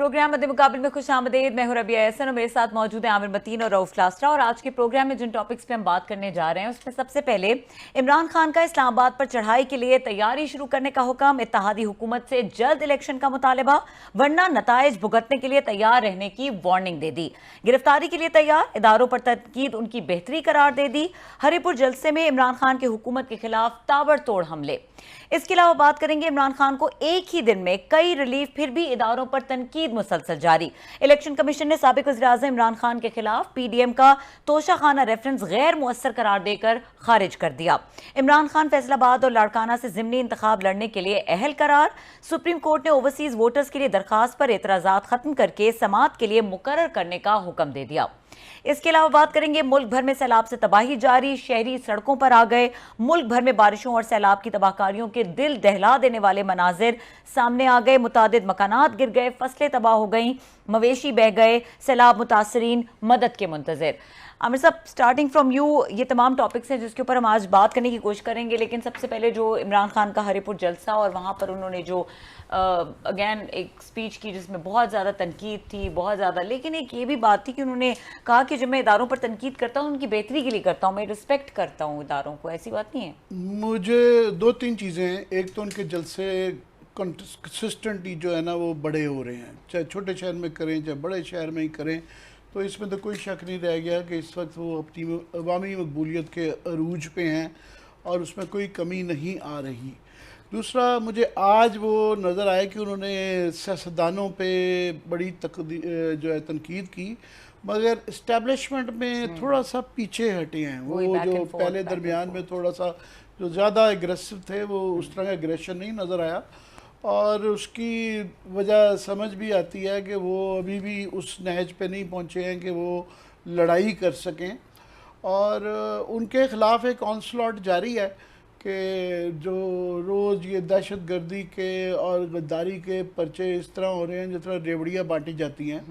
Programme मद्दे मुकाबिल में खुश आमदेद। मैं हूं रबिया एहसन और मेरे साथ मौजूद है आमिर मतीन और रऊफ लास्ट्रा। और आज के प्रोग्राम में जिन टॉपिक्स पे हम बात करने जा रहे हैं उसमें सबसे पहले इमरान खान का इस्लामाबाद पर चढ़ाई के लिए तैयारी शुरू करने का हुक्म, इत्तेहादी हुकूमत से जल्द इलेक्शन का मुतालबा वरना नताइज भुगतने के लिए तैयार रहने की वार्निंग दे दी, गिरफ्तारी के लिए तैयार, इदारों पर तनकीद उनकी बेहतरी करार दे दी, हरीपुर जलसे में इमरान खान की हुकूमत के खिलाफ ताबड़तोड़ हमले। इसके अलावा बात करेंगे इमरान खान को एक ही दिन में कई रिलीफ, फिर भी इदारों पर तनकीद मुसलसल जारी। इलेक्शन कमीशन ने साबिक वज़ीर-ए-आज़म इमरान खान के खिलाफ पीडीएम का तोशाखाना रेफरेंस गैर मुअस्सर करार देकर खारिज कर दिया। इमरान खान फैसलाबाद और लाड़काना से ज़िमनी इंतखाब लड़ने के लिए अहल करार। सुप्रीम कोर्ट ने ओवरसीज वोटर्स के लिए दरखास्त पर एतराज़ात खत्म करके समाअत के लिए मुकर्रर करने का हुक्म दे दिया। इसके अलावा बात करेंगे मुल्क भर में सैलाब से तबाही जारी, शहरी सड़कों पर आ गए। मुल्क भर में बारिशों और सैलाब की तबाहकारियों के दिल दहला देने वाले मनाजिर सामने आ गए। मुतादिद मकानात गिर गए, फसलें तबाह हो गईं, मवेशी बह गए, सैलाब मुतासरीन मदद के मुंतज़िर। आमिर साहब, स्टार्टिंग फ्रॉम यू, ये तमाम टॉपिक्स हैं जिसके ऊपर हम आज बात करने की कोशिश करेंगे, लेकिन सबसे पहले जो इमरान खान का हरीपुर जलसा और वहाँ पर उन्होंने जो अगेन एक स्पीच की जिसमें बहुत ज़्यादा तनकीद थी, बहुत ज़्यादा, लेकिन एक ये भी बात थी कि उन्होंने कहा कि जब मैं इदारों पर तनकीद करता हूँ उनकी बेहतरी के लिए करता हूँ, मैं रिस्पेक्ट करता हूँ इदारों को, ऐसी बात नहीं है? मुझे दो तीन चीज़ें हैं। एक तो उनके जलसे कंसिस्टेंटली जो है ना वो बड़े हो रहे हैं, चाहे छोटे शहर में करें चाहे बड़े शहर में ही करें, तो इसमें तो कोई शक नहीं रह गया कि इस वक्त वो अपनी अवामी मकबूलियत के अरूज पे हैं और उसमें कोई कमी नहीं आ रही। दूसरा, मुझे आज वो नज़र आया कि उन्होंने सियासतदानों पे बड़ी जो है तनकीद की, मगर इस्टेब्लिशमेंट में थोड़ा सा पीछे हटे हैं। वो जो पहले दरमियान में थोड़ा सा जो ज़्यादा एग्रेसिव थे वो उस तरह का एग्रेशन नहीं नज़र आया, और उसकी वजह समझ भी आती है कि वो अभी भी उस नहज पे नहीं पहुँचे हैं कि वो लड़ाई कर सकें। और उनके ख़िलाफ़ एक ऑनस्लॉट जारी है कि जो रोज़ ये दहशत गर्दी के और गद्दारी के पर्चे इस तरह हो रहे हैं जिस तरह रेवड़ियाँ बांटी जाती हैं।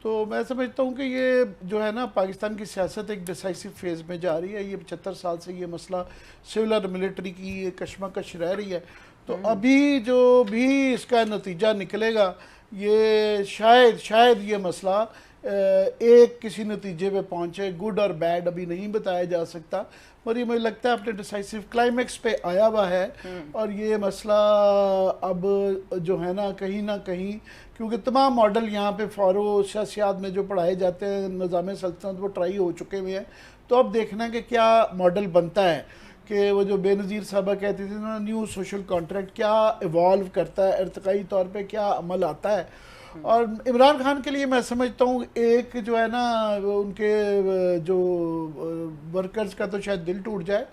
तो मैं समझता हूँ कि ये जो है ना पाकिस्तान की सियासत एक डिसाइसिव फेज़ में जा रही है। ये 75 साल से ये मसला सिविल और मिलिट्री की ये कशमकश रह रही है, तो अभी जो भी इसका नतीजा निकलेगा ये शायद ये मसला एक किसी नतीजे पे पहुँचे। गुड और बैड अभी नहीं बताया जा सकता, पर ये मुझे लगता है अपने डिसाइसिव क्लाइमेक्स पे आया हुआ है। और ये मसला अब जो है ना कहीं, क्योंकि तमाम मॉडल यहाँ पे फ़ारो सियासत में जो पढ़ाए जाते हैं निज़ाम सल्तनत वो ट्राई हो चुके हुए हैं, तो अब देखना है कि क्या मॉडल बनता है। कि वो जो बेनज़ीर साहबा कहती थी ना, न्यू सोशल कॉन्ट्रैक्ट क्या इवॉल्व करता है, इर्तिकाई तौर पे क्या अमल आता है। और इमरान खान के लिए मैं समझता हूँ एक जो है ना उनके जो वर्कर्स का तो शायद दिल टूट जाए,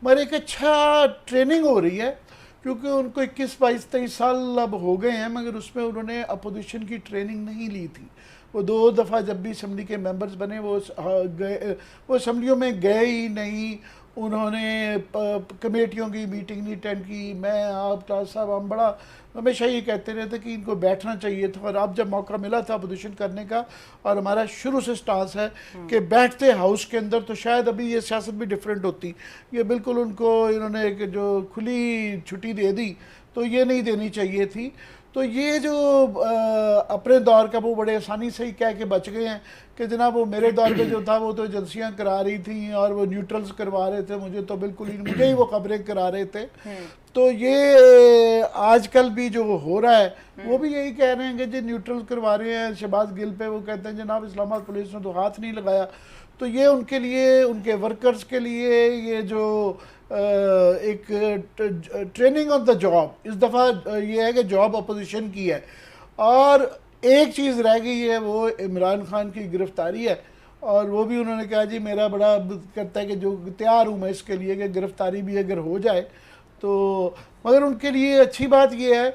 मगर एक अच्छा ट्रेनिंग हो रही है, क्योंकि उनको 21-22-23 साल अब हो गए हैं, मगर उसमें उन्होंने अपोजिशन की ट्रेनिंग नहीं ली थी। वो 2 दफ़ा जब भी असम्बली के मेंबर्स बने वो असम्बलियों में गए ही नहीं, उन्होंने कमेटियों की मीटिंग नहीं अटेंड की। मैं आप साहब हम बड़ा हमेशा ये कहते रहते कि इनको बैठना चाहिए था, और अब जब मौका मिला था अपोजिशन करने का, और हमारा शुरू से स्टांस है कि बैठते हाउस के अंदर, तो शायद अभी ये सियासत भी डिफरेंट होती। ये बिल्कुल उनको इन्होंने एक जो खुली छुट्टी दे दी, तो ये नहीं देनी चाहिए थी। तो ये जो अपने दौर का वो बड़े आसानी से ही कह के बच गए हैं कि जनाब वो मेरे दौर पे जो था वो तो एजेंसियां करा रही थी और वो न्यूट्रल्स करवा रहे थे, मुझे तो बिल्कुल ही मुझे ही वो खबरें करा रहे थे। तो ये आजकल भी जो हो रहा है वो भी यही कह रहे हैं कि जो न्यूट्रल करवा रहे हैं शहबाज गिल पे, वो कहते हैं जनाब इस्लामाबाद पुलिस ने तो हाथ नहीं लगाया। तो ये उनके लिए, उनके वर्कर्स के लिए ये जो एक ट्रेनिंग ऑन द जॉब, इस दफ़ा ये है कि जॉब अपोजिशन की है। और एक चीज़ रह गई है, वो इमरान खान की गिरफ़्तारी है, और वो भी उन्होंने कहा जी मेरा बड़ा करता है कि जो तैयार हूँ मैं इसके लिए कि गिरफ़्तारी भी अगर हो जाए तो। मगर उनके लिए अच्छी बात ये है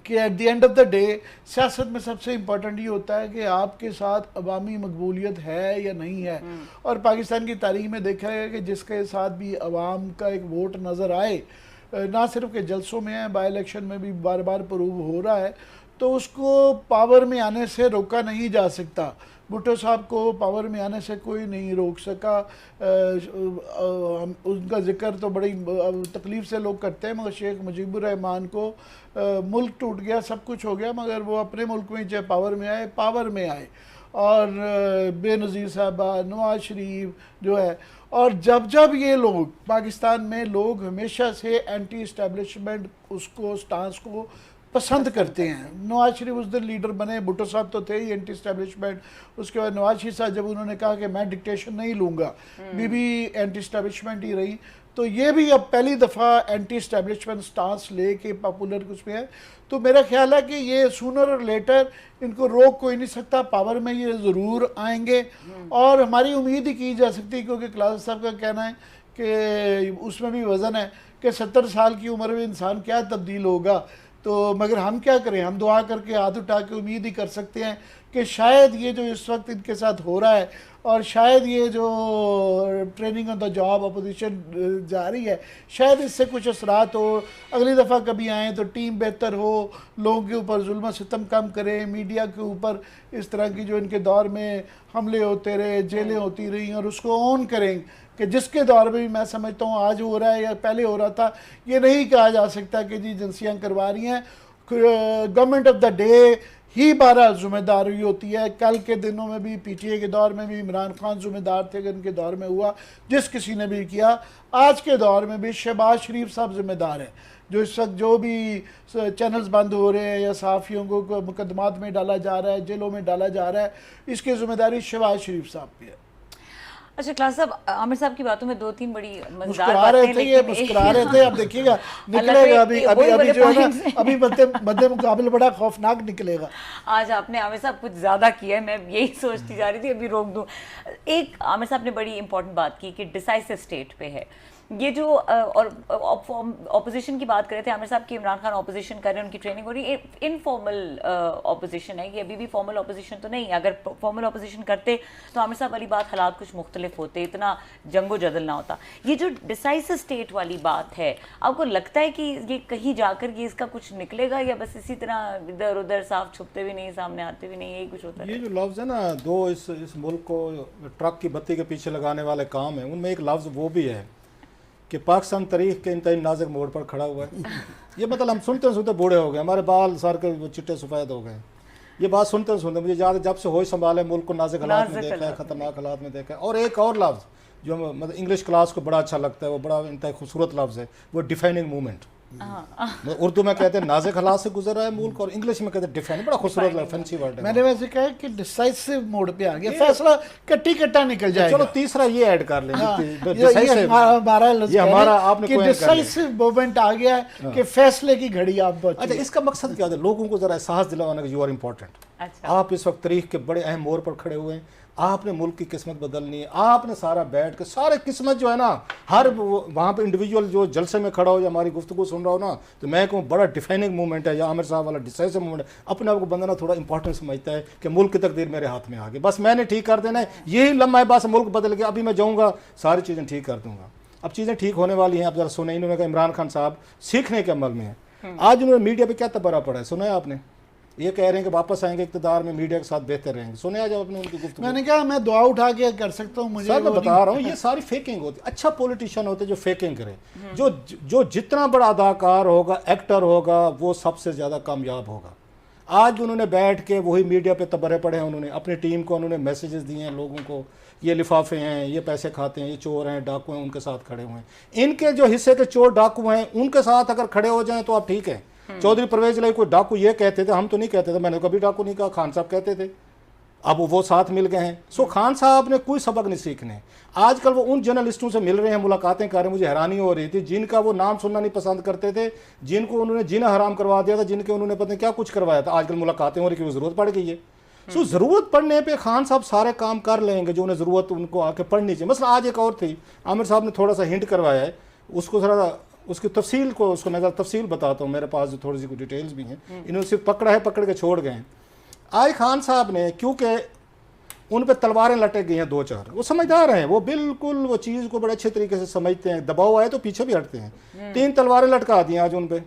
कि at the end of the day सियासत में सबसे इम्पॉर्टेंट ये होता है कि आपके साथ अवामी मकबूलियत है या नहीं है। और पाकिस्तान की तारीख में देखा है कि जिसके साथ भी अवाम का एक वोट नज़र आए, ना सिर्फ के जलसों में है, बाई इलेक्शन में भी बार बार प्रूव हो रहा है, तो उसको पावर में आने से रोका नहीं जा सकता। भुट्टो साहब को पावर में आने से कोई नहीं रोक सका। उनका जिक्र तो बड़ी तकलीफ़ से लोग करते हैं, मगर शेख मुजीबुर रहमान को मुल्क टूट गया, सब कुछ हो गया, मगर वो अपने मुल्क में चाहे पावर में आए और बेनज़ीर साहबा, नवाज शरीफ जो है। और जब जब ये लोग पाकिस्तान में लोग हमेशा से एंटी इस्टेब्लिशमेंट उसको स्टांस को पसंद करते हैं। नवाज शरीफ उस दिन लीडर बने, भुट्टो साहब तो थे ही एंटी इस्टेब्लिशमेंट। उसके बाद नवाज शरीफ साहब जब उन्होंने कहा कि मैं डिक्टेशन नहीं लूँगा, बीबी एंटी इस्टेब्लिशमेंट ही रही। तो ये भी अब पहली दफ़ा एंटी इस्टेब्लिशमेंट स्टांस ले के पॉपुलर कुछ में है। तो मेरा ख्याल है कि ये सूनर और लेटर इनको रोक कोई नहीं सकता, पावर में ये ज़रूर आएंगे। और हमारी उम्मीद ही की जा सकती है, क्योंकि क्लास साहब का कहना है कि उसमें भी वज़न है कि 70 साल की उम्र में इंसान क्या तब्दील होगा। तो मगर हम क्या करें, हम दुआ करके हाथ उठा के उम्मीद ही कर सकते हैं कि शायद ये जो इस वक्त इनके साथ हो रहा है, और शायद ये जो training on the job opposition जारी है, शायद इससे कुछ असरात हो। अगली दफ़ा कभी आएँ तो टीम बेहतर हो, लोगों के ऊपर जुल्म सितम कम करें, मीडिया के ऊपर इस तरह की जो इनके दौर में हमले होते रहे, जेलें होती रही, और उसको ऑन करें कि जिसके दौर में भी मैं समझता हूँ आज हो रहा है या पहले हो रहा था। ये नहीं कहा जा सकता कि जी एजेंसियाँ करवा रही हैं। गवर्नमेंट ऑफ द डे ही 12 जिम्मेदारी होती है। कल के दिनों में भी PTA के दौर में भी इमरान खान जिम्मेदार थे, उनके दौर में हुआ जिस किसी ने भी किया। आज के दौर में भी शहबाज शरीफ साहब जिम्मेदार हैं। जो इस वक्त जो भी चैनल्स बंद हो रहे हैं या सहाफ़ियों को मुकदमात में डाला जा रहा है, जेलों में डाला जा रहा है, इसकी जिम्मेदारी शहबाज शरीफ साहब की है। अच्छा क्लास साहब, आमिर साहब की बातों में 2-3 बड़ी मजेदार मुस्कुरा रहे थे, ये मुस्कुरा रहे थे। अब देखिएगा निकलेगा अभी जो है ना, अभी मध्य मुकाबले बड़ा खौफनाक निकलेगा। आज आपने आमिर साहब कुछ ज़्यादा किया है, मैं यही सोचती जा रही थी अभी रोक दूं। एक आमिर साहब ने बड़ी इंपॉर्टेंट बात की कि डिसाइसिव स्टेट पे है ये जो और ऑपोजिशन की बात कर रहे थे आमिर साहब कि इमरान खान ऑपोजिशन कर रहे हैं, उनकी ट्रेनिंग हो रही है। इनफॉर्मल ऑपोजिशन है ये, अभी भी फॉर्मल ऑपोजिशन तो नहीं। अगर फॉर्मल ऑपोजिशन करते तो आमिर साहब वाली बात, हालात कुछ मुख्तलिफ होते, इतना जंगो जदल ना होता। ये जो डिसाइसिव स्टेट वाली बात है, आपको लगता है कि ये कहीं जाकर ये इसका कुछ निकलेगा, या बस इसी तरह इधर उधर साफ छुपते भी नहीं, सामने आते भी नहीं, यही कुछ होता है? ये जो लफ्ज़ है ना, दो इस मुल्क को ट्रक की बत्ती के पीछे लगाने वाले काम है, उनमें एक लफ्ज़ वो भी है कि पाकिस्तान तारीख के इंतहाई नाजुक मोड़ पर खड़ा हुआ है। ये मतलब हम सुनते सुनते बूढ़े हो गए, हमारे बाल सर के चिट्टे सफ़ेद हो गए। ये बात सुनते सुनते मुझे याद है, जब से होश संभाले मुल्क को नाजुक हालात में देखा है, ख़तरनाक हालात में देखा है। और एक और लफ्ज़ जो मतलब इंग्लिश क्लास को बड़ा अच्छा लगता है, वो बड़ा इंतहाई खूबसूरत लफ्ज़ है, वो डिफाइनिंग मूवमेंट। उर्दू में कहते हैं नाजुक हालात से गुजर रहा है मुल्क, और इंग्लिश में कहते हैं डिफाइन। बड़ा खूबसूरत फैंसी वर्ड है। मैंने वैसे कहा कि डिसाइसिव मोड पे आ गया, फैसला कट्टा निकल जाएगा। चलो तीसरा ये ऐड कर लें, ये हमारा आपने डिसाइसिव मूवमेंट आ गया है कि फैसले की घड़ी आप बची। अच्छा, इसका मकसद क्या है? लोगों को जरा एहसास दिलाना कि यू आर इम्पोर्टेंट। आप इस वक्त तारीख के बड़े अहम मोड़ पर खड़े हुए हैं, आपने मुल्क की किस्मत बदलनी है। आपने सारा बैठ के सारे किस्मत जो है ना, हर वहाँ पे इंडिविजुअल जो जलसे में खड़ा हो या हमारी गुफ्तगू सुन रहा हो ना, तो मैं कहूँ बड़ा डिफाइनिंग मूवमेंट है या आमिर साहब वाला डिसाइसिव मूवमेंट है। अपने आप को बंदा ना थोड़ा इंपॉर्टेंट समझता है कि मुल्क की तकदीर मेरे हाथ में आ गई, बस मैंने ठीक कर देना है, यही लम्हा है, बस मुल्क बदल गया, अभी मैं जाऊँगा सारी चीज़ें ठीक कर दूँगा। अब चीज़ें ठीक होने वाली हैं। अब जरा सुने, इन्होंने कहा इमरान खान साहब सीखने के अमल में है। आज उन्होंने मीडिया पर क्या तबरा पड़ा है, सुना है आपने? ये कह रहे हैं कि वापस आएंगे इक़्तिदार में, मीडिया के साथ बेहतर रहेंगे। सुने आज आपने उनकी गुफ्तगू? मैंने कहा मैं दुआ उठा के कर सकता हूँ, मुझे सर मैं बता रहा हूँ ये सारी फेकिंग होती है। अच्छा पॉलिटिशियन होते जो फेकिंग करे, जो जितना बड़ा अदाकार होगा, एक्टर होगा, वो सबसे ज़्यादा कामयाब होगा। आज उन्होंने बैठ के वही मीडिया पे तबरे पड़े हैं, उन्होंने अपनी टीम को उन्होंने मैसेजेस दिए हैं लोगों को, ये लिफाफे हैं, ये पैसे खाते हैं, ये चोर हैं, डाकू हैं, उनके साथ खड़े हुए हैं। इनके जो हिस्से के चोर डाकू हैं उनके साथ अगर खड़े हो जाएं तो आप ठीक है। चौधरी परवेज लाई कोई डाकू ये कहते थे, हम तो नहीं कहते थे, मैंने कभी डाकू नहीं कहा, खान साहब कहते थे, अब वो साथ मिल गए हैं। सो खान साहब ने कोई सबक नहीं सीखने। आजकल वो उन जर्नलिस्टों से मिल रहे हैं, मुलाकातें कर रहे हैं, मुझे हैरानी हो रही थी, जिनका वो नाम सुनना नहीं पसंद करते थे, जिनको उन्होंने जीना हराम करवा दिया था, जिनके उन्होंने पता नहीं क्या कुछ करवाया था, आजकल मुलाकातें हो रही कि ज़रूरत पड़ गई है। सो ज़रूरत पड़ने पे खान साहब सारे काम कर लेंगे जो उन्हें ज़रूरत उनको आके पढ़नी चाहिए। मसला आज एक और थी, आमिर साहब ने थोड़ा सा हिंट करवाया है, उसको ज़रा उसकी तफसील को उसको मैं तफसील बताता हूँ, मेरे पास जो थोड़ी सी कुछ डिटेल्स भी हैं। इन्होंने सिर्फ पकड़ा है, पकड़ के छोड़ गए हैं। आज खान साहब ने, क्योंकि उन पर तलवारें लटक गई हैं 2-4, वो समझदार हैं, वो बिल्कुल वो चीज़ को बड़े अच्छे तरीके से समझते हैं, दबाव आए तो पीछे भी हटते हैं। 3 तलवारें लटका दी आज उन पर।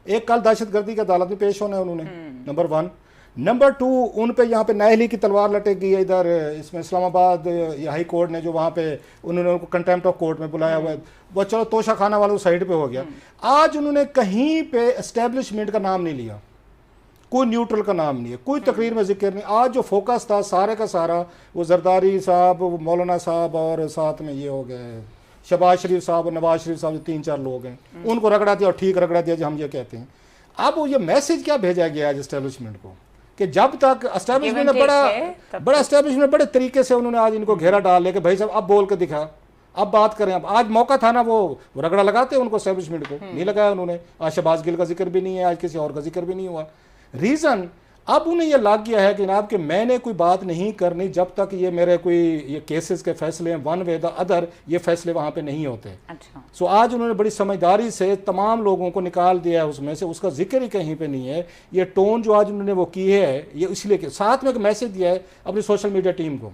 एक कल दहशतगर्दी की अदालत में पेश होना है उन्होंने, नंबर 1। नंबर 2, उन पे यहाँ पे नाअहली की तलवार लटक गई है इधर इसमें इस्लामाबाद हाई कोर्ट ने जो वहाँ पे उन्होंने उनको कंटेम्प्ट ऑफ कोर्ट में बुलाया हुआ है, वो चलो तोशा खाना वालों साइड पे हो गया। आज उन्होंने कहीं पे एस्टेब्लिशमेंट का नाम नहीं लिया, कोई न्यूट्रल का नाम नहीं है, कोई तकरीर में जिक्र नहीं। आज जो फोकस था सारे का सारा वो जरदारी साहब, वो मौलाना साहब और साथ में ये हो गए शहबाज शरीफ साहब और नवाज शरीफ साहब, जो 3-4 लोग हैं, उनको रगड़ा दिया और ठीक रगड़ा दिया जो हम ये कहते हैं। अब ये मैसेज क्या भेजा गया आज एस्टेब्लिशमेंट को कि जब तक एस्टेब्लिशमेंट ने बड़ा एस्टेब्लिशमेंट बड़े तरीके से उन्होंने आज इनको घेरा डाल लिया कि भाई साहब अब बोल के दिखा, अब बात करें। अब आज मौका था ना, वो रगड़ा लगाते उनको एस्टेब्लिशमेंट को, नहीं लगाया उन्होंने। आज शहबाज गिल का जिक्र भी नहीं है, आज किसी और का जिक्र भी नहीं हुआ। रीज़न अब उन्हें यह लग गया है कि जनाब कि मैंने कोई बात नहीं करनी जब तक ये मेरे कोई ये केसेस के फैसले हैं वन वे द अदर, ये फैसले वहाँ पे नहीं होते। अच्छा। सो आज उन्होंने बड़ी समझदारी से तमाम लोगों को निकाल दिया है उसमें से, उसका जिक्र ही कहीं पे नहीं है। ये टोन जो आज उन्होंने वो की है, ये इसलिए साथ में एक मैसेज दिया है अपनी सोशल मीडिया टीम को,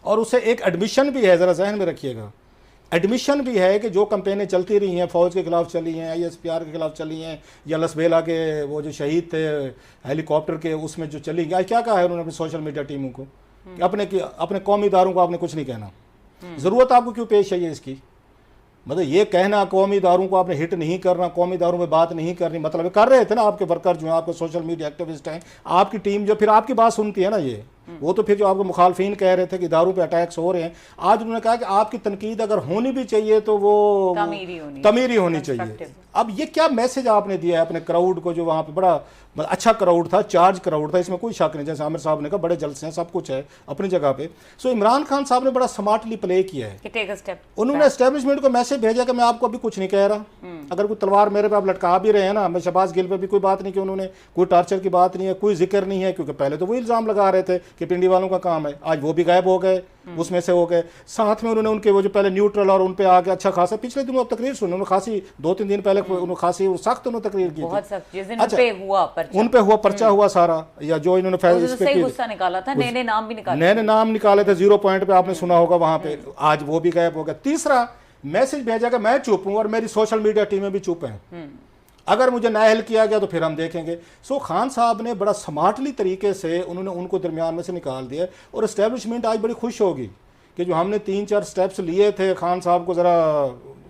और उससे एक एडमिशन भी है, ज़रा जहन में रखिएगा, एडमिशन भी है कि जो कैंपेनें चलती रही हैं, फ़ौज के खिलाफ चली हैं, ISPR के खिलाफ चली हैं, या लसबेला के वो जो शहीद थे हेलीकॉप्टर के उसमें जो चली गई, क्या कहा है उन्होंने अपनी सोशल मीडिया टीमों को कि अपने कौमी इदारों को आपने कुछ नहीं कहना। ज़रूरत आपको क्यों पेश है ये इसकी? मतलब ये कहना कौमी इदारों को आपने हिट नहीं करना, कौमी इदारों में बात नहीं करनी, मतलब कर रहे थे ना आपके वर्कर जो हैं, आपके सोशल मीडिया एक्टिविस्ट हैं, आपकी टीम जो फिर आपकी बात सुनती है ना, ये वो तो फिर जो आपको मुखालफिन कह रहे थे कि इदारों पे अटैक्स हो रहे हैं, आज उन्होंने कहा कि आपकी तनकीद अगर होनी भी चाहिए तो वो तमीरी होनी चाहिए। अब ये क्या मैसेज आपने दिया है अपने क्राउड को, जो वहाँ पे बड़ा अच्छा क्राउड था, चार्ज क्राउड था, इसमें कोई शक नहीं। जैसे आमिर साहब ने कहा बड़े जलसे हैं, सब कुछ है अपनी जगह पे। सो इमरान खान साहब ने बड़ा स्मार्टली प्ले किया है। उन्होंने एस्टेब्लिशमेंट को मैसेज भेजा कि मैं आपको अभी कुछ नहीं कह रहा, अगर कोई तलवार मेरे पे आप लटका भी रहे हैं ना, मैं शहबाज गिल पे भी कोई बात नहीं की, उन्होंने कोई टार्चर की बात नहीं है, कोई जिक्र नहीं है, क्योंकि पहले तो वो इल्ज़ाम लगा रहे थे कि पिंडी वालों का काम है, आज वो भी गायब हो गए, उसमें से हो गए। साथ में उन्होंने उनके वो जो पहले न्यूट्रल और उन पे आके अच्छा खासा पिछले दिनों तकरीर सुनी उन्होंने, खासी 2-3 दिन पहले उन्होंने खासी सख्त उन्होंने तकरीर की थी। अच्छा, उन पे हुआ पर्चा हुआ सारा, या जो इन्होंने गुस्सा निकाला था, नए नाम भी निकाले थे 0 पॉइंट पे, आपने सुना होगा वहां पे, आज वो भी गायब हो गया। तीसरा मैसेज भेजा कि मैं चुप हूं और मेरी सोशल मीडिया टीमें भी चुप हैं, अगर मुझे नाअहल किया गया तो फिर हम देखेंगे। सो खान साहब ने बड़ा स्मार्टली तरीके से उन्होंने उनको दरमियान में से निकाल दिया, और एस्टेब्लिशमेंट आज बड़ी खुश होगी कि जो हमने 3-4 स्टेप्स लिए थे खान साहब को ज़रा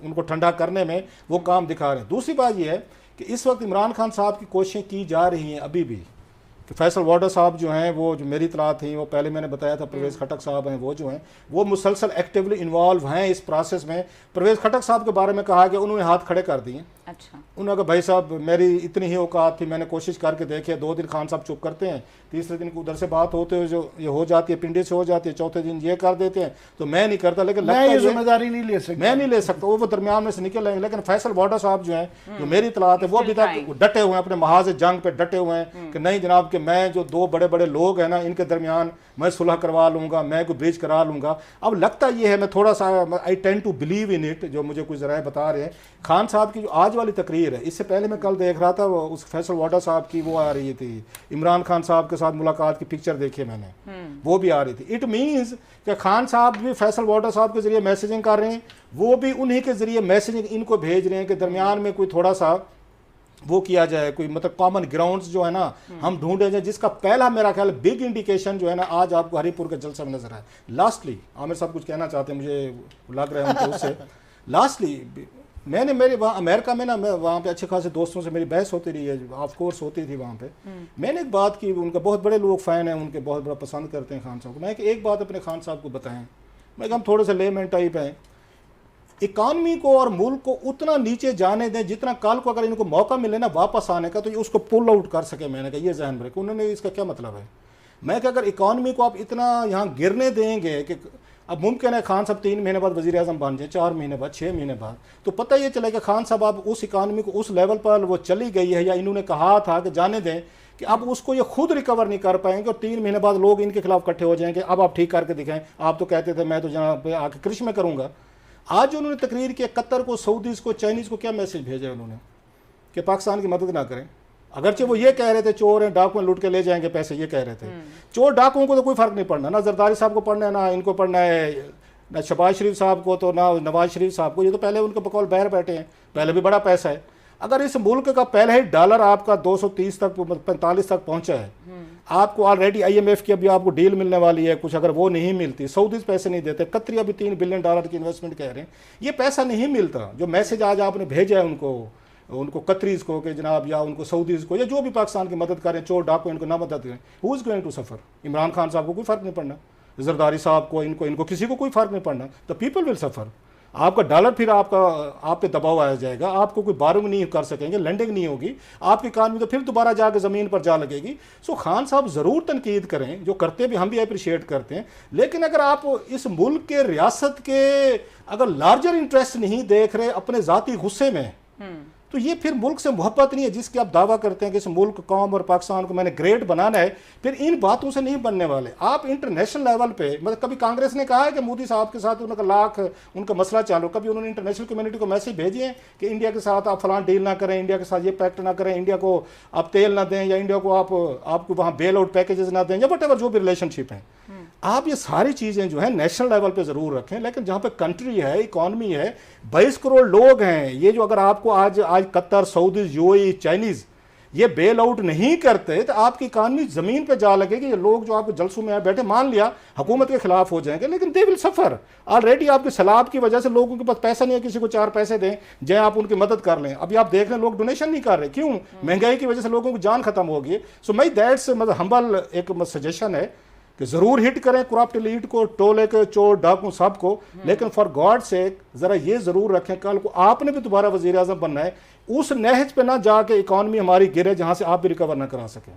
उनको ठंडा करने में, वो काम दिखा रहे हैं। दूसरी बात यह है कि इस वक्त इमरान खान साहब की कोशिशें की जा रही हैं अभी भी कि फैसल वाडा साहब जो हैं, वो जो मेरी इतला थी, वो पहले मैंने बताया था परवेज़ खटक साहब हैं, वो जो हैं वो मुसलसल एक्टिवली इन्वॉल्व हैं इस प्रोसेस में। परवेज़ खटक साहब के बारे में कहा कि उन्होंने हाथ खड़े कर दिए। अच्छा। उन्होंने कहा भाई साहब मेरी इतनी ही औकात थी, मैंने कोशिश करके देखे, 2 दिन खान साहब चुप करते हैं, तीसरे दिन उधर से बात होते हुए जो ये हो जाती है, पिंडी से हो जाती है, चौथे दिन ये कर देते हैं, तो मैं नहीं करता, लेकिन मैं ये जिम्मेदारी नहीं ले सकता, मैं नहीं ले सकता, वो दरमियान में से निकल आएंगे। लेकिन फैसल वाडा साहब जो हैं, जो मेरी इतलात है, वो अभी तक डटे हुए हैं, अपने महाज जंग पे डटे हुए हैं कि नहीं जनाब कि मैं जो 2 बड़े बड़े लोग हैं ना, इनके दरमियान मैं सुलह करवा लूंगा, मैं कोई ब्रिज करा लूंगा। अब लगता ये है, मैं थोड़ा सा I tend to believe in it, जो मुझे कुछ ज़राए बता रहे हैं। खान साहब की जो आज वाली तकरीर है, इससे पहले मैं कल देख रहा था उस फैसल वाडा साहब की वो आ रही थी, इमरान खान साहब के साथ मुलाकात की पिक्चर देखी मैंने, वो भी आ रही थी। इट मीन्स कि खान साहब भी फैसल वाडा साहब के जरिए मैसेजिंग कर रहे हैं, वो भी उन्हीं के जरिए मैसेजिंग इनको भेज रहे हैं कि दरमियान में कोई थोड़ा सा वो किया जाए, कोई मतलब कॉमन ग्राउंड्स जो है ना हम ढूंढे जाए, जिसका पहला मेरा ख्याल बिग इंडिकेशन जो है ना आज आपको हरिपुर के जलसे में नजर आए। लास्टली आमिर साहब कुछ कहना चाहते हैं, मुझे लग रहा है उनके उससे। लास्टली मैंने मेरे वहाँ अमेरिका में ना, मैं वहाँ पे अच्छे खासे दोस्तों से मेरी बहस होती रही है, ऑफ कोर्स होती थी वहाँ पे। मैंने एक बात की, उनके बहुत बड़े लोग फ़ैन हैं उनके, बहुत बड़ा पसंद करते हैं खान साहब को। मैं एक बात अपने खान साहब को बताएं, मैं हम थोड़े से लेमैन टाइप हैं, इकानमी को और मुल्क को उतना नीचे जाने दें जितना कल को अगर इनको मौका मिले ना वापस आने का, तो ये उसको पुल आउट कर सके। मैंने कहा ये जहन में रखें। उन्होंने इसका क्या मतलब है? मैं क्या अगर इकानमी को आप इतना यहाँ गिरने देंगे कि अब मुमकिन है खान साहब 3 महीने बाद वज़ीर आज़म बन जाए, 4 महीने बाद, 6 महीने बाद, तो पता ये चलेगा खान साहब अब उस इकानमी को उस लेवल पर वो चली गई है, या इन्होंने कहा था कि जाने दें कि अब उसको ये खुद रिकवर नहीं कर पाएंगे, और 3 महीने बाद लोग इनके खिलाफ इकट्ठे हो जाएंगे, अब आप ठीक करके दिखाएं, आप तो कहते थे मैं तो जहाँ पे आके कृष्ण में करूँगा। आज उन्होंने तकरीर की कतर को, सऊदीज़ को, चाइनीज़ को क्या मैसेज भेजा उन्होंने कि पाकिस्तान की मदद ना करें। अगरचे वो ये कह रहे थे चोर हैं, डाकू लूट के ले जाएंगे पैसे, ये कह रहे थे। चोर डाकुओं को तो कोई फ़र्क नहीं पड़ना, ना जरदारी साहब को पढ़ना है, ना इनको पढ़ना है, ना शहबाज शरीफ साहब को, तो ना नवाज शरीफ साहब को, ये तो पहले उनके बकौल बाहर बैठे हैं, पहले भी बड़ा पैसा है। अगर इस मुल्क का पहले ही डॉलर आपका 230 तक 45 तक पहुंचा है, आपको ऑलरेडी IMF की अभी आपको डील मिलने वाली है कुछ, अगर वो नहीं मिलती, सऊदीज पैसे नहीं देते, कतरी अभी $3 बिलियन की इन्वेस्टमेंट कह रहे हैं, ये पैसा नहीं मिलता। जो मैसेज आज आपने भेजा है उनको कतरीज को कि जनाब, या उनको सऊदीज को, या जो भी पाकिस्तान की मदद करें, चोर डाकू इनको ना मदद करें, who is going to suffer? Imran Khan साहब को कोई फर्क नहीं पड़ना, जरदारी साहब को, इनको किसी को कोई फर्क नहीं पड़ना। The people will suffer. आपका डॉलर फिर आप पे दबाव आ जाएगा, आपको कोई बारिंग नहीं कर सकेंगे, लेंडिंग नहीं होगी, आपकी इकानमी तो फिर दोबारा जाकर ज़मीन पर जा लगेगी। सो खान साहब ज़रूर तनकीद करें, जो करते भी हम भी अप्रिशिएट करते हैं, लेकिन अगर आप इस मुल्क के रियासत के अगर लार्जर इंटरेस्ट नहीं देख रहे अपने ज़ाती गुस्से में, तो ये फिर मुल्क से मोहब्बत नहीं है जिसकी आप दावा करते हैं कि इस मुल्क, कौम और पाकिस्तान को मैंने ग्रेट बनाना है। फिर इन बातों से नहीं बनने वाले। आप इंटरनेशनल लेवल पे, मतलब कभी कांग्रेस ने कहा है कि मोदी साहब के साथ उनका मसला चालू, कभी उन्होंने इंटरनेशनल कम्युनिटी को मैसेज भेजे हैं कि इंडिया के साथ आप फलां डील ना करें, इंडिया के साथ ये पैक्ट ना करें, इंडिया को आप तेल ना दें, या इंडिया को आपको वहाँ बेल आउट पैकेजेस ना दें, या वट जो भी रिलेशनशिप है, आप ये सारी चीज़ें जो है नेशनल लेवल पे ज़रूर रखें। लेकिन जहाँ पे कंट्री है, इकॉनमी है, 22 करोड़ लोग हैं, ये जो अगर आपको आज कतर, सऊदी, UAE, चाइनीज़ ये बेल आउट नहीं करते तो आपकी इकानमी ज़मीन पे जा लगेगी। ये लोग जो आपके जलसों में बैठे, मान लिया हुकूमत के खिलाफ हो जाएंगे, लेकिन दे विल सफ़र। ऑलरेडी आपके सैलाब की वजह से लोगों के पास पैसा नहीं है, किसी को 4 पैसे दें जय आप उनकी मदद कर लें। अभी आप देख रहे हैं लोग डोनेशन नहीं कर रहे, क्यों? महंगाई की वजह से लोगों की जान खत्म हो गई। सो माई दैट्स मतलब हम्बल एक सजेशन है कि ज़रूर हिट करें करप्ट एलीट को, टोले के चोर डाकू सबको, लेकिन फॉर गॉड सेक ज़रा ये ज़रूर रखें, कल को आपने भी दोबारा वज़ीर आज़म बनना है, उस नहज पे ना जाके इकॉनमी हमारी गिरे जहाँ से आप भी रिकवर ना करा सकें।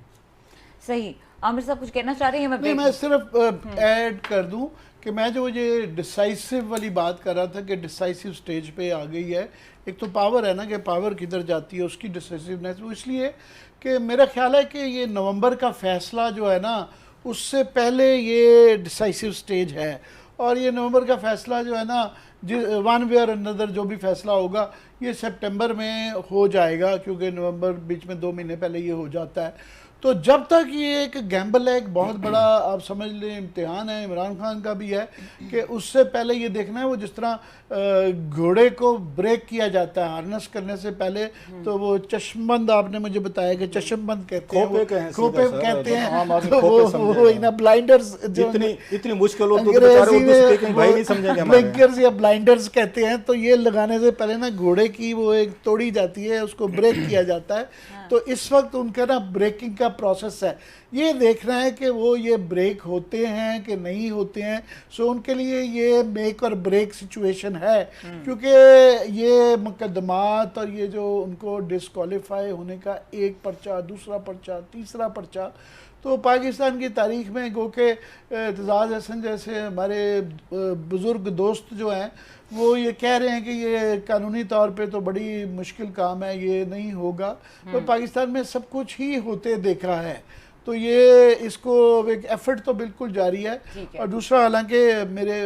सही। आमिर साहब कुछ कहना चाह रही हैं? मैं सिर्फ ऐड कर दूं कि मैं जो ये डिसाइसिव वाली बात कर रहा था कि डिसाइसिव स्टेज पे आ गई है। एक तो पावर है ना, कि पावर किधर जाती है, उसकी डिसाइसिवनेस, वो इसलिए कि मेरा ख्याल है कि ये नवंबर का फैसला जो है ना, उससे पहले ये डिसाइसिव स्टेज है। और ये नवंबर का फैसला जो है ना, वन वे और अनदर जो भी फैसला होगा ये सितंबर में हो जाएगा, क्योंकि नवंबर बीच में 2 महीने पहले ये हो जाता है। तो जब तक ये एक गैम्बल है, एक बहुत बड़ा आप समझ लें इम्तिहान है, इमरान खान का भी है, कि उससे पहले ये देखना है वो जिस तरह घोड़े को ब्रेक किया जाता है हार्नेस करने से पहले, तो वो चश्मबंद, आपने मुझे बताया कि चश्मबंद कहते हैं, खोपे कहते हैं, तो वो इन ब्लाइंडर्स, इतनी मुश्किल ब्लिंकर्स या ब्लाइंडर्स कहते हैं, तो ये लगाने से पहले ना घोड़े की वो एक तोड़ी जाती है, उसको ब्रेक किया जाता है। तो इस वक्त उनका ना ब्रेकिंग का प्रोसेस है, ये देखना है कि वो ये ब्रेक होते हैं कि नहीं होते हैं। सो उनके लिए ये मेक और ब्रेक सिचुएशन है, क्योंकि ये मुकदमात और ये जो उनको डिस्क्वालीफाई होने का एक पर्चा, दूसरा पर्चा, तीसरा पर्चा, तो पाकिस्तान की तारीख में गो के एतजाज़ हसन जैसे हमारे बुज़ुर्ग दोस्त जो हैं वो ये कह रहे हैं कि ये कानूनी तौर पे तो बड़ी मुश्किल काम है, ये नहीं होगा। तो पाकिस्तान में सब कुछ ही होते देखा है, तो ये इसको एक एफर्ट तो बिल्कुल जारी है। और दूसरा, हालांकि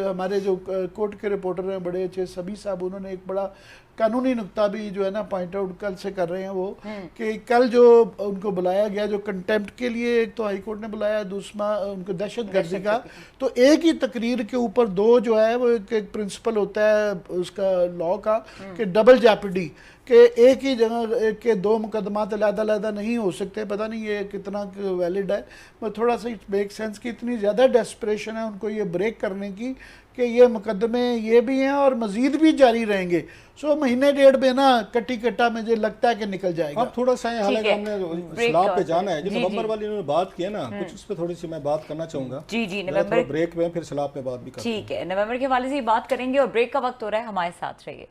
हमारे जो कोर्ट के रिपोर्टर हैं बड़े अच्छे सभी साहब, उन्होंने एक बड़ा कानूनी नुक्ता भी जो है ना पॉइंट आउट कल से कर रहे हैं वो, कि कल जो उनको बुलाया गया, जो कंटेम्प्ट के लिए एक तो हाई कोर्ट ने बुलाया, दूसरा उनको दहशतगर्दी का, तो एक ही तकरीर के ऊपर 2 जो है वो एक प्रिंसिपल होता है उसका लॉ का, कि डबल जैपर्डी, कि एक ही जगह के 2 मुकदमात अलग-अलग नहीं हो सकते। पता नहीं ये कितना वैलिड है, मैं थोड़ा सा इट मेक सेंस कि इतनी ज़्यादा डेस्परेशन है उनको ये ब्रेक करने की कि ये मुकदमे ये भी हैं और मज़ीद भी जारी रहेंगे। सो महीने 1.5 में ना कट्टी कट्टा मुझे लगता है कि निकल जाएगा। अब थोड़ा सा हालांकि हमने इस्लाह पे जाना है, जो नवंबर वाली उन्होंने बात की है ना, कुछ उस पर थोड़ी सी मैं बात करना चाहूँगा। जी नवंबर ब्रेक में फिर इस्लाह पे बात भी करेंगे। ठीक है, नवंबर के हवाले से ही बात करेंगे और ब्रेक का वक्त हो रहा है, हमारे साथ रहिए।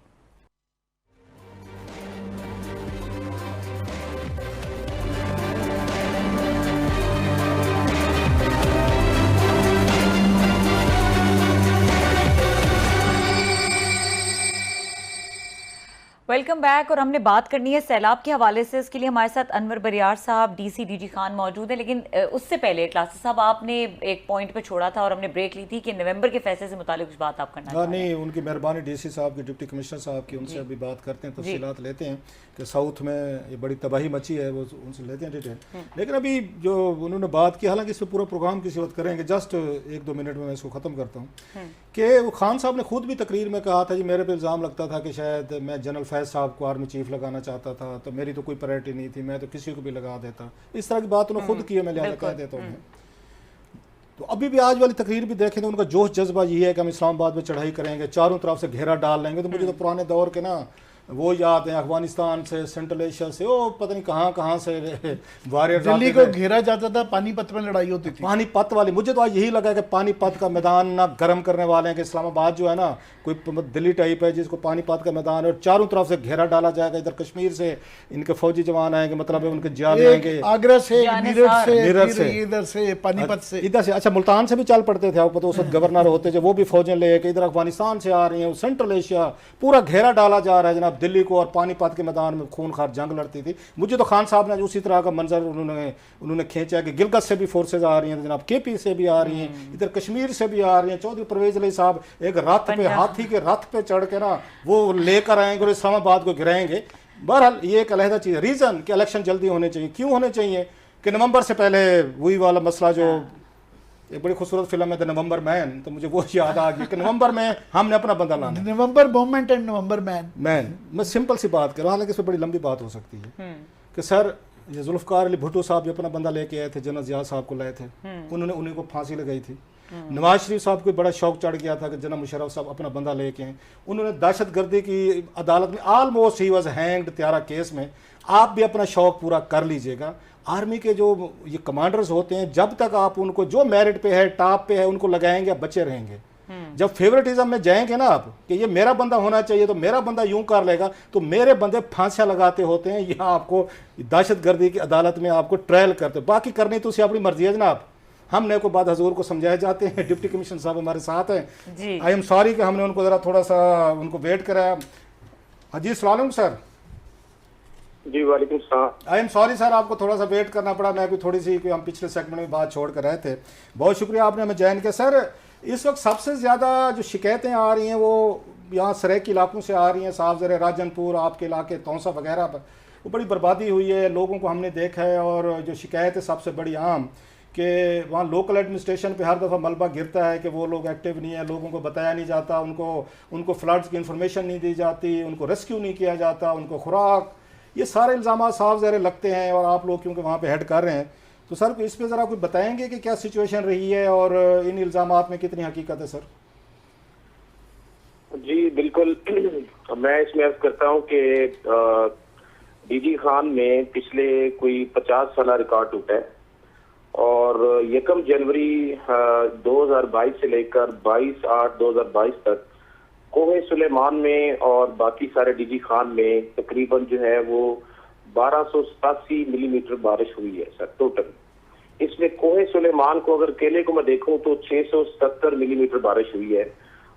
Welcome back. और हमने बात करनी है सैलाब के हवाले से, इसके लिए हमारे साथ अनवर बरियार साहब, DG खान मौजूद है। लेकिन उससे पहले क्लासेस साहब, आपने एक पॉइंट पे छोड़ा था और हमने ब्रेक ली थी कि नवंबर के फैसले से मुतालिक कुछ बात आप करना चाहते हैं। नहीं, उनकी मेहरबानी DC साहब की, डिप्टी कमिश्नर साहब की, उनसे अभी बात करते हैं, तफसीलात लेते हैं कि साउथ में ये बड़ी तबाही मची है, वो उनसे लेते हैं डिटेल। लेकिन अभी जो उन्होंने बात की, हालांकि इस पर पूरा प्रोग्राम किसी वक्त करेंगे, जस्ट 1-2 मिनट में मैं इसको ख़त्म करता हूँ, कि वो खान साहब ने खुद भी तकरीर में कहा था, जी मेरे पे इल्ज़ाम लगता था कि शायद मैं जनरल फैज साहब को आर्मी चीफ लगाना चाहता था, तो मेरी तो कोई प्रायोरिटी नहीं थी, मैं तो किसी को भी लगा देता। इस तरह की बात उन्होंने खुद की है, मैं लिहाजा कह देता हूँ। तो अभी भी आज वाली तकरीर भी देखें तो उनका जोश जज्बा ये है कि हम इस्लामाबाद में चढ़ाई करेंगे, चारों तरफ से घेरा डाल लेंगे। तो मुझे तो पुराने दौर के ना वो याद है, अफगानिस्तान से, सेंट्रल एशिया से, वो पता नहीं कहाँ से वारियर दिल्ली को घेरा जाता था, पानीपत में लड़ाई होती थी। पानीपत वाली, मुझे तो आज यही लगा कि पानीपत का मैदान ना गर्म करने वाले हैं कि इस्लामाबाद जो है ना कोई दिल्ली टाइप है जिसको पानीपत का मैदान है, और चारों तरफ से घेरा डाला जाएगा। इधर कश्मीर से इनके फौजी जवान आएंगे, मतलब है उनके जाल आएंगे, आगरा से, मीरठ से, इधर से, पानीपत से, इधर से। अच्छा, मुल्तान से भी चल पड़ते थे, आपको तो उस वक्त गवर्नर होते थे, वो भी फौजें लेके इधर अफगानिस्तान से आ रही हैं, सेंट्रल एशिया, पूरा घेरा डाला जा रहा है जनाब दिल्ली को। और पानीपत के मैदान में खूनखार जंग लड़ती थी। मुझे तो खान साहब ने उसी तरह का मंजर उन्होंने खींचा कि गिलगित से भी फोर्सेज आ रही हैं जनाब, केपी से भी आ रही हैं, इधर कश्मीर से भी आ रही हैं। चौधरी परवेज अली साहब एक रथ पे, हाथी के रथ पे चढ़ के ना वो लेकर आएंगे और इस्लामाबाद को गिराएंगे। बहरहाल ये एक अलहदा चीज़ है। रीज़न कि इलेक्शन जल्दी होने चाहिए। क्यों होने चाहिए कि नवंबर से पहले वही वाला मसला जो एक बड़ी खूबसूरत फिल्म है द नवंबर मैन, तो मुझे वो याद आ गया कि नवंबर में हमने अपना बंदा लाना। नवंबर मूवमेंट एंड नवंबर मैन। मैं सिंपल सी बात कर रहा हूँ, हालांकि इसमें बड़ी लंबी बात हो सकती है कि सर ये जुल्फ़िकार अली भुट्टो साहब जो अपना बंदा लेके आए थे, जनरल ज़िया साहब को लाए थे, उन्होंने उन्हीं को फांसी लगाई थी। नवाज शरीफ साहब को बड़ा शौक चढ़ गया था कि जनरल मुशर्रफ साहब अपना बंदा लेके आए, उन्होंने दहशतगर्दी की अदालत में ऑलमोस्ट ही वाज हैंग्ड त्यारा केस में। आप भी अपना शौक पूरा कर लीजिएगा। आर्मी के जो ये कमांडर्स होते हैं, जब तक आप उनको जो मेरिट पे है, टॉप पे है, उनको लगाएंगे, आप बचे रहेंगे। जब फेवरेटिज्म में जाएंगे ना आप कि ये मेरा बंदा होना चाहिए, तो मेरा बंदा यूं कर लेगा, तो मेरे बंदे फांसियां लगाते होते हैं। यहाँ आपको दहशतगर्दी की अदालत में आपको ट्रायल करते, बाकी करनी तो उसी अपनी मर्जी है जनाब। हमने को बाद हजूर को समझाए जाते हैं। डिप्टी कमिश्नर साहब हमारे साथ हैं। आई एम सॉरी कि हमने उनको जरा थोड़ा सा उनको वेट कराया। जी सलाम सर। जी वालेकुम सलाम। आई एम सॉरी सर, आपको थोड़ा सा वेट करना पड़ा। मैं भी थोड़ी सी हम पिछले सेगमेंट में बात छोड़ कर रहे थे। बहुत शुक्रिया आपने हमें ज्वाइन किया। सर इस वक्त सबसे ज़्यादा जो शिकायतें आ रही हैं वो यहाँ सरेकी इलाकों से आ रही हैं, साफ ज़रे राजनपुर, आपके इलाके तौसा वगैरह पर, वो बड़ी बर्बादी हुई है, लोगों को हमने देखा है। और जो शिकायत है सबसे बड़ी आम कि वहाँ लोकल एडमिनिस्ट्रेशन पे हर दफ़ा मलबा गिरता है कि वो लोग एक्टिव नहीं है, लोगों को बताया नहीं जाता, उनको फ्लड्स की इन्फॉर्मेशन नहीं दी जाती, उनको रेस्क्यू नहीं किया जाता, उनको खुराक, ये सारे इल्ज़ाम साफ ज़रे लगते हैं। और आप लोग क्योंकि वहाँ पे हेड कर रहे हैं, तो सर इस पे ज़रा कुछ बताएंगे कि क्या सिचुएशन रही है और इन इल्ज़ामात में कितनी हकीकत है सर? जी बिल्कुल। मैं इसमें अर्ज करता हूँ कि डीजी खान में पिछले कोई 50 साल रिकॉर्ड टूटा है और 1 जनवरी 2022 से लेकर 22/8/2022 तक कोहे सुलेमान में और बाकी सारे डीजी खान में तकरीबन जो है वो 1287 मिलीमीटर बारिश हुई है सर टोटल। इसमें कोहे सुलेमान को अगर केले को मैं देखूं तो 670 मिलीमीटर बारिश हुई है।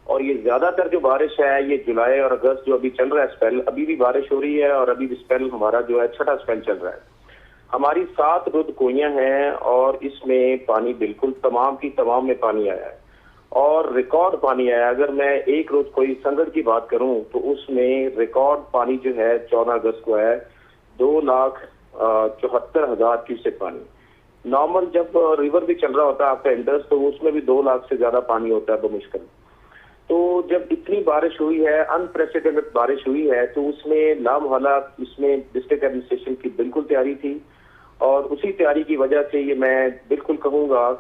और ये ज्यादातर जो बारिश है ये जुलाई और अगस्त जो अभी चल रहा है स्पेल, अभी भी बारिश हो रही है और अभी भी स्पेल हमारा जो है छठा स्पेल चल रहा है। हमारी 7 रुद कोइयां हैं और इसमें पानी बिल्कुल तमाम की तमाम में पानी आया है और रिकॉर्ड पानी आया। अगर मैं एक रोज कोई संगत की बात करूं तो उसमें रिकॉर्ड पानी जो है 14 अगस्त को है 2,74,000 क्यूसेक पानी। नॉर्मल जब रिवर भी चल रहा होता है आपका इंडस, तो उसमें भी 2 लाख से ज्यादा पानी होता है बमुश्किल। तो जब इतनी बारिश हुई है, अनप्रेसिडेंटेड बारिश हुई है, तो उसमें लामहला इसमें डिस्ट्रिक्ट एडमिनिस्ट्रेशन की बिल्कुल तैयारी थी और उसी तैयारी की वजह से ये मैं बिल्कुल कहूंगा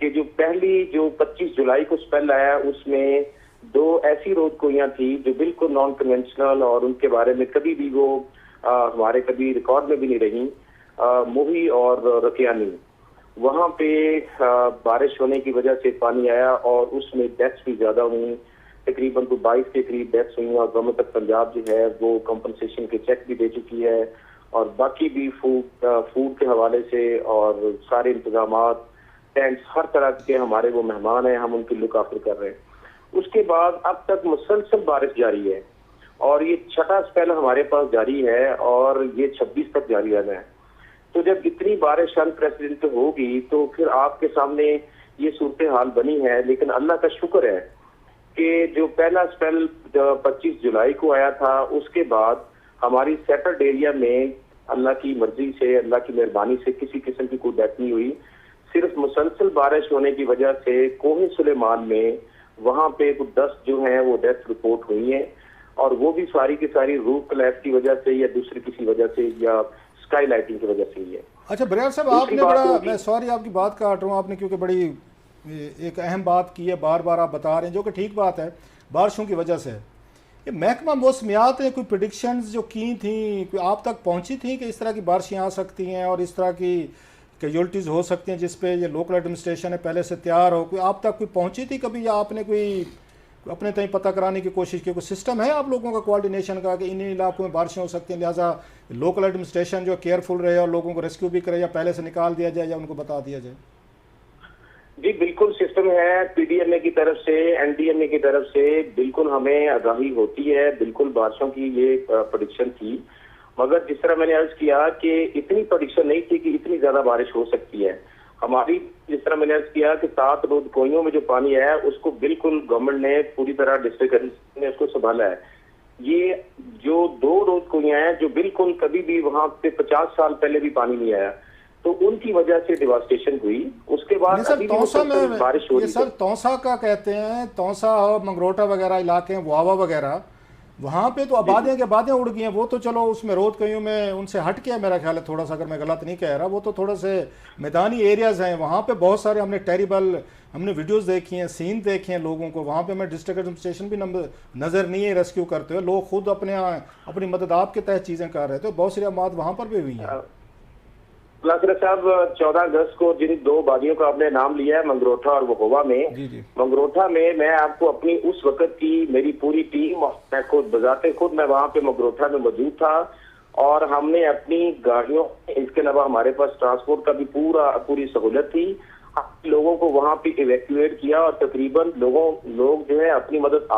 कि जो पहली जो 25 जुलाई को स्पेल आया उसमें 2 ऐसी रोड कोइयां थी जो बिल्कुल नॉन कन्वेंशनल और उनके बारे में कभी भी वो हमारे कभी रिकॉर्ड में भी नहीं रही, मोही और रकियानी। वहां पे बारिश होने की वजह से पानी आया और उसमें डेथ्स भी ज्यादा हुई, तकरीबन तो 22 के करीब डेथ्स हुई और गवर्नमेंट ऑफ पंजाब जो है वो कंपनसेशन के चेक भी दे चुकी है और बाकी भी फूड के हवाले से और सारे इंतजामात, टेंट्स, हर तरह के हमारे वो मेहमान हैं, हम उनकी लुक आफ्टर कर रहे हैं। उसके बाद अब तक मुसलसल बारिश जारी है और ये छठा स्पेल हमारे पास जारी है और ये 26 तक जारी रहना है। तो जब इतनी बारिश अनप्रेसिडेंटेड होगी तो फिर आपके सामने ये सूरत हाल बनी है। लेकिन अल्लाह का शुक्र है कि जो पहला स्पेल 25 जुलाई को आया था उसके बाद हमारी सेटल्ड एरिया में अल्लाह की मर्जी से, अल्लाह की मेहरबानी से किसी किस्म की कोई डेथ नहीं हुई। सिर्फ मुसलसल बारिश होने की वजह से कोहे सुलेमान में वहां पे कुछ 10 जो हैं वो डेथ रिपोर्ट हुई हैं और वो भी सारी की सारी रूफ कोलैप्स की वजह से या दूसरी किसी वजह से या स्काई लाइटिंग की वजह से ही है। अच्छा बरियार साहब, दूसरी आपने बात बड़ा, होगी- मैं सॉरी आपकी बात काट रहा हूँ, आपने क्योंकि बड़ी एक अहम बात की है, बार बार आप बता रहे हैं, जो कि ठीक बात है, बारिशों की वजह से। ये महकमा मौसमियात ने कोई प्रिडिक्शंस जो की थी, कोई आप तक पहुंची थी कि इस तरह की बारिशें आ सकती हैं और इस तरह की कैजुअल्टीज़ हो सकती हैं, जिस पे ये लोकल एडमिनिस्ट्रेशन है पहले से तैयार हो, कोई आप तक कोई पहुंची थी कभी, या आपने कोई अपने तय पता कराने की कोशिश की? कोई सिस्टम है आप लोगों का कोऑर्डिनेशन का कि इन इलाकों में बारिशें हो सकती हैं, लिहाजा लोकल एडमिनिस्ट्रेशन जो केयरफुल रहे और लोगों को रेस्क्यू भी करे, या पहले से निकाल दिया जाए या उनको बता दिया जाए? जी बिल्कुल सिस्टम है, पीडीएमए की तरफ से, एनडीएमए की तरफ से बिल्कुल हमें आगाही होती है, बिल्कुल बारिशों की ये प्रेडिक्शन थी। मगर जिस तरह मैंने अर्ज किया कि इतनी प्रेडिक्शन नहीं थी कि इतनी ज्यादा बारिश हो सकती है हमारी। जिस तरह मैंने अर्ज किया कि 7 रोड कोइयों में जो पानी है उसको बिल्कुल गवर्नमेंट ने पूरी तरह डिस्ट्रिक्ट ने उसको संभाला है। ये जो 2 रोड कोइयां हैं जो बिल्कुल कभी भी वहां पे 50 साल पहले भी पानी नहीं आया, तो उनकी वजह से डिवास्टेशन हुई। उसके बाद सर अभी भी तौसा मुसलसल में बारिश हो ये रही सर है। तौसा का कहते हैं, तौसा और मंगरोटा वगैरह इलाके हैं, वावा वगैरह, वहाँ पे तो आबादियाँ की आबादियाँ उड़ गई हैं। वो तो चलो उसमें रोड कहीं में उनसे हट के है मेरा ख्याल है थोड़ा सा, अगर मैं गलत नहीं कह रहा, वो तो थोड़े से मैदानी एरियाज़ हैं। वहाँ पे बहुत सारे हमने टेरिबल हमने वीडियोस देखी हैं, सीन देखे हैं लोगों को। वहाँ पे मैं डिस्ट्रिक्ट एडमिनिस्ट्रेशन भी नज़र नहीं है रेस्क्यू करते हुए, लोग खुद अपनी मदद आपके तहत चीज़ें कर रहे थे। बहुत सी आबाद वहाँ पर भी हुई हैं। लाकरा साहब 14 अगस्त को जिन 2 वादियों का आपने नाम लिया है, मंगरोटा और वहोवा में, जी जी मंगरोटा में मैं आपको अपनी उस वक्त की मेरी पूरी टीम, मैं खुद बजाते खुद मैं वहां पे मंगरोटा में मौजूद था, और हमने अपनी गाड़ियों, इसके अलावा हमारे पास ट्रांसपोर्ट का भी पूरी सहूलत थी। हमने लोगों को वहां पे इवैक्यूएट किया और तकरीबन लोग जो है अपनी मदद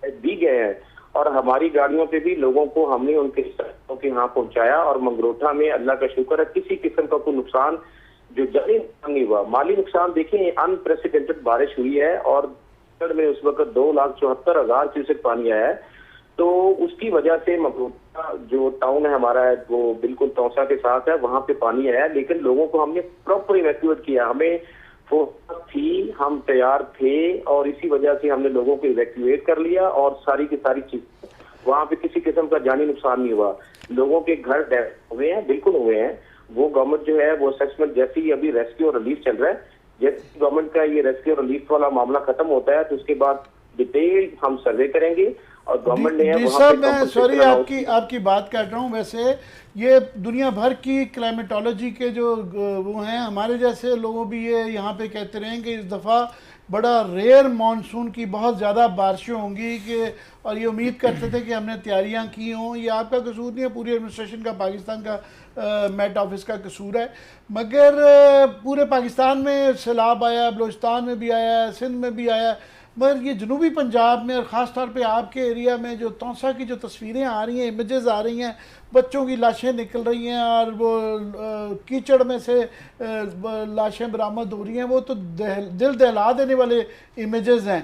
दी गए हैं, और हमारी गाड़ियों पे भी लोगों को हमने उनके यहाँ पहुंचाया। और मंगरोटा में अल्लाह का शुक्र है किसी किस्म का कोई नुकसान जो जानी नुकसान नहीं हुआ। माली नुकसान देखिए, अनप्रेसिडेंटेड बारिश हुई है और में उस वक्त 2,74,000 क्यूसेक पानी आया है, तो उसकी वजह से मंगरोटा जो टाउन है हमारा है वो बिल्कुल तौसा के साथ है, वहां पे पानी आया। लेकिन लोगों को हमने प्रॉपर इवैक्यूएट किया, हमें फोर्स थी, हम तैयार थे, और इसी वजह से हमने लोगों को इवैक्यूएट कर लिया, और सारी की सारी चीज वहां पे किसी किस्म का जानी नुकसान नहीं हुआ। लोगों के घर हुए हैं, बिल्कुल हुए हैं। वो गवर्नमेंट जो है वो असेसमेंट, जैसे ही अभी रेस्क्यू और रिलीफ चल रहा है, जैसे गवर्नमेंट का ये रेस्क्यू और रिलीफ वाला मामला खत्म होता है तो उसके बाद डिटेल हम सर्वे करेंगे, और गवर्नमेंट ने वहां साहब, पे मैं सॉरी आपकी बात काट रहा हूँ। वैसे ये दुनिया भर की क्लाइमेटोलॉजी के जो वो हैं, हमारे जैसे लोगों भी ये यहाँ पे कहते रहे कि इस दफ़ा बड़ा रेयर मानसून की बहुत ज़्यादा बारिशें होंगी कि, और ये उम्मीद करते थे कि हमने तैयारियां की हों। ये आपका कसूर नहीं है, पूरी एडमिनिस्ट्रेशन का, पाकिस्तान का मेट ऑफिस का कसूर है। मगर पूरे पाकिस्तान में सैलाब आया, बलूचिस्तान में भी आया, सिंध में भी आया, मगर ये जनूबी पंजाब में और ख़ास तौर पे आपके एरिया में जो तौसा की जो तस्वीरें आ रही हैं, इमेजेस आ रही हैं, बच्चों की लाशें निकल रही हैं और वो कीचड़ में से लाशें बरामद हो रही हैं, वो तो दिल दहला देने वाले इमेजेस हैं।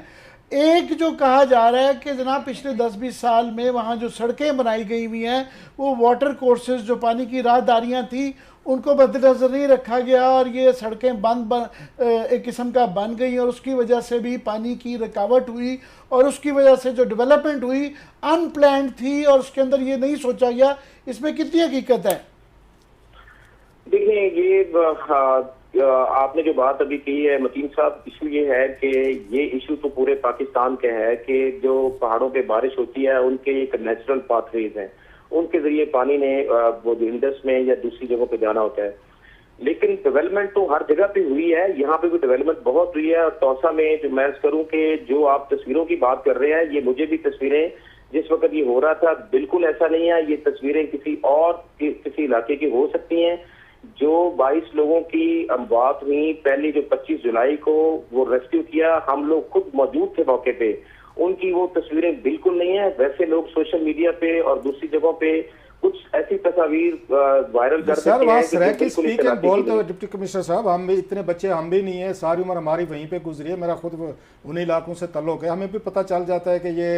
एक जो कहा जा रहा है कि जनाब पिछले 10-20 साल में वहाँ जो सड़कें बनाई गई हुई हैं, वो वाटर कोर्सेज जो पानी की राहदारियाँ थी उनको मद्देनजर नहीं रखा गया, और ये सड़कें एक किस्म का बन गई, और उसकी वजह से भी पानी की रुकावट हुई, और उसकी वजह से जो डेवलपमेंट हुई अनप्लान्ड थी, और उसके अंदर ये नहीं सोचा गया। इसमें कितनी हकीकत है? देखिए, ये आपने जो बात अभी की है मतीन साहब, इशू ये है कि ये इशू तो पूरे पाकिस्तान के है कि जो पहाड़ों पे बारिश होती है उनके एक नेचुरल पाथवेज हैं, उनके जरिए पानी ने वो इंडस में या दूसरी जगहों पे जाना होता है। लेकिन डेवलपमेंट तो हर जगह पे हुई है, यहाँ पे भी डेवलपमेंट बहुत हुई है। और तौसा में जो मैं करूँ कि जो आप तस्वीरों की बात कर रहे हैं, ये मुझे भी तस्वीरें जिस वक्त ये हो रहा था, बिल्कुल ऐसा नहीं है। ये तस्वीरें किसी इलाके की हो सकती हैं। जो 22 लोगों की अमवात हुई पहले, जो 25 जुलाई को वो रेस्क्यू किया, हम लोग खुद मौजूद थे मौके पे, उनकी वो तस्वीरें बिल्कुल नहीं है। वैसे लोग सोशल मीडिया पे और दूसरी जगहों पे कुछ ऐसी तस्वीर वायरल कर देते हैं। सर की स्पीकिंग बोलते हुए डिप्टी कमिश्नर साहब, हम भी इतने बच्चे हम भी नहीं है, सारी उम्र हमारी वहीं पे गुजरी है, मेरा खुद उन्हीं इलाकों से ताल्लुक है, हमें भी पता चल जाता है कि ये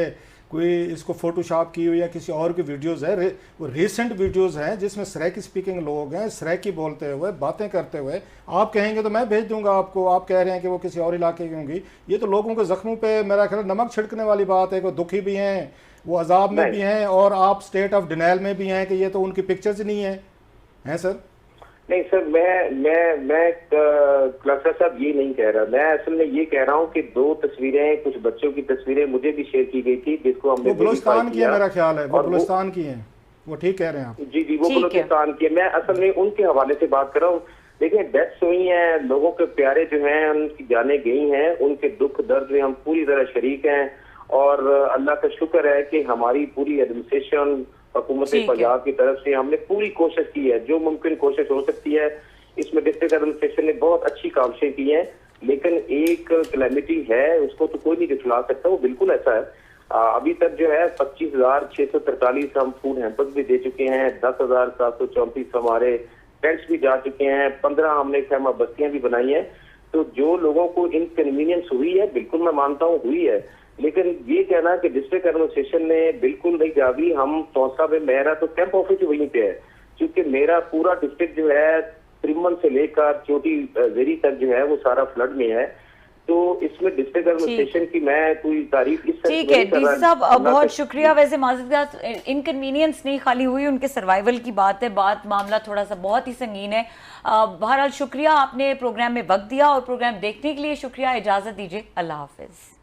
कोई इसको फोटोशॉप की हुई या किसी और की वीडियोस है, वो रिसेंट वीडियोस हैं जिसमें सराय की स्पीकिंग लोग हैं, सराय की बोलते हुए, बातें करते हुए। आप कहेंगे तो मैं भेज दूंगा आपको, आप कह रहे हैं कि वो किसी और इलाके की होंगी। ये तो लोगों के जख्मों पे मेरा ख्याल नमक छिड़कने वाली बात है, कि दुखी भी हैं, वो अजाब में नहीं। भी हैं और आप स्टेट ऑफ डिनाइल में भी हैं कि ये तो उनकी पिक्चर्स नहीं है, हैं सर? नहीं सर, मैं क्लस्टर साहब ये नहीं कह रहा। मैं असल में ये कह रहा हूँ कि 2 तस्वीरें, कुछ बच्चों की तस्वीरें मुझे भी शेयर की गई थी, जिसको हमने वो बलूचिस्तान verify की है, किया। मेरा ख्याल है वो और बलूचिस्तान की है, वो ठीक कह रहे हैं आप। जी जी, वो ठीक है। बलूचिस्तान की है। मैं असल में उनके हवाले से बात कर रहा हूँ। देखिए, डेथ्स हुई हैं, लोगों के प्यारे जो हैं उनकी जानें गई हैं, उनके दुख दर्द में हम पूरी तरह शरीक हैं। और अल्लाह का शुक्र है कि हमारी पूरी एडमिनिस्ट्रेशन, हुकूमत ठीक है। पंजाब की तरफ से हमने पूरी कोशिश की है, जो मुमकिन कोशिश हो सकती है। इसमें डिस्ट्रिक्ट एडमिनिस्ट्रेशन ने बहुत अच्छी काविशें की हैं, लेकिन एक कैलेमिटी है, उसको तो कोई नहीं दिखला सकता, वो बिल्कुल ऐसा है। अभी तक जो है 25,643 हम फूड हैम्पर्स भी दे चुके हैं, 10,734 हमारे टेंट्स भी जा चुके हैं, 15 हमने खैमा बस्तियां भी बनाई हैं। तो जो लोगों को इनकन्वीनियंस हुई है, बिल्कुल मैं मानता हूँ हुई है, लेकिन ये कहना कि डिस्ट्रिक्ट एडमिनिस्ट्रेशन ने बिल्कुल नहीं जागी। हम तौसा में, मेरा तो कैंप ऑफिस वहीं पे है, क्योंकि मेरा पूरा डिस्ट्रिक्ट जो है त्रिमन से लेकर चोटी वेरी तक जो है वो सारा फ्लड में है। तो इसमें डिस्ट्रिक्ट एडमिनिस्ट्रेशन की मैं कोई तारीफ इस ठीक है डीसी साहब, बहुत शुक्रिया। वैसे माजूद इनकन्वीनियंस नहीं खाली हुई, उनके सर्वाइवल की बात है, मामला थोड़ा सा बहुत ही संगीन है। बहरहाल शुक्रिया, आपने प्रोग्राम में वक्त दिया और प्रोग्राम देखने के लिए शुक्रिया। इजाजत दीजिए, अल्लाह हाफिज।